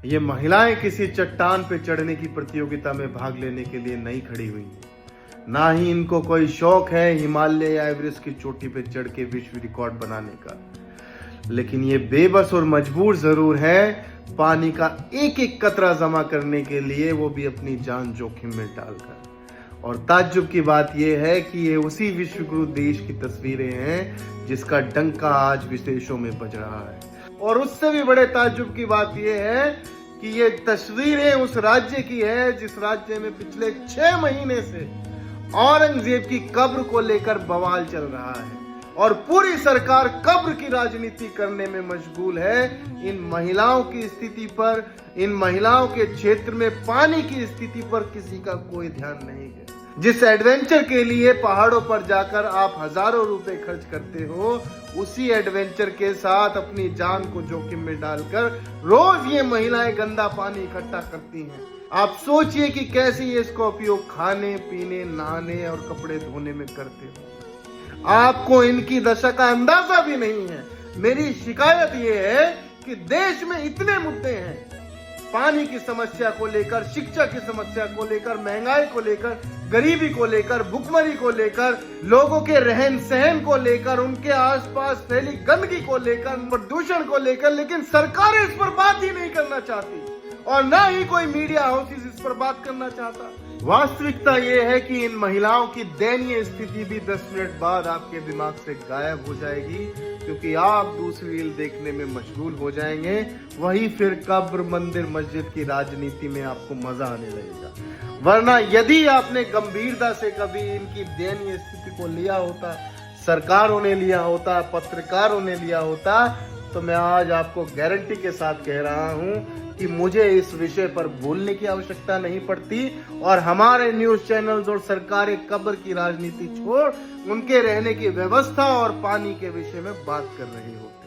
ये महिलाएं किसी चट्टान पे चढ़ने की प्रतियोगिता में भाग लेने के लिए नहीं खड़ी हुई हैं। ना ही इनको कोई शौक है हिमालय या एवरेस्ट की चोटी पे चढ़ के विश्व रिकॉर्ड बनाने का, लेकिन ये बेबस और मजबूर जरूर है पानी का एक एक कतरा जमा करने के लिए, वो भी अपनी जान जोखिम में डालकर। और ताज्जुब की बात यह है कि ये उसी विश्वगुरु देश की तस्वीरें हैं जिसका डंका आज विदेशों में बज रहा है। और उससे भी बड़े ताज्जुब की बात यह है कि ये तस्वीरें उस राज्य की है जिस राज्य में पिछले 6 महीने से औरंगजेब की कब्र को लेकर बवाल चल रहा है और पूरी सरकार कब्र की राजनीति करने में मशगूल है। इन महिलाओं की स्थिति पर, इन महिलाओं के क्षेत्र में पानी की स्थिति पर किसी का कोई ध्यान नहीं है। जिस एडवेंचर के लिए पहाड़ों पर जाकर आप हजारों रुपए खर्च करते हो, उसी एडवेंचर के साथ अपनी जान को जोखिम में डालकर रोज ये महिलाएं गंदा पानी इकट्ठा करती हैं। आप सोचिए कि कैसे ये इसका उपयोग खाने, पीने, नहाने और कपड़े धोने में करते हो। आपको इनकी दशा का अंदाजा भी नहीं है। मेरी शिकायत ये है कि देश में इतने मुद्दे हैं, पानी की समस्या को लेकर, शिक्षा की समस्या को लेकर, महंगाई को लेकर, गरीबी को लेकर, भुखमरी को लेकर, लोगों के रहन सहन को लेकर, उनके आसपास फैली गंदगी को लेकर, प्रदूषण को लेकर, लेकिन सरकारें इस पर बात ही नहीं करना चाहती और ना ही कोई मीडिया हाउसेस इस पर बात करना चाहता। वास्तविकता यह है कि इन महिलाओं की दयनीय स्थिति भी 10 मिनट बाद आपके दिमाग से गायब हो जाएगी, क्योंकि आप दूसरी रील देखने में मशगूल हो जाएंगे। वही फिर कब्र, मंदिर, मस्जिद की राजनीति में आपको मजा आने लगेगा। वरना यदि आपने गंभीरता से कभी इनकी दयनीय स्थिति को लिया होता, सरकारों ने लिया होता, पत्रकारों ने लिया होता, तो मैं आज आपको गारंटी के साथ कह रहा हूं कि मुझे इस विषय पर बोलने की आवश्यकता नहीं पड़ती और हमारे न्यूज चैनल्स और सरकारें कब्र की राजनीति छोड़ उनके रहने की व्यवस्था और पानी के विषय में बात कर रही होती।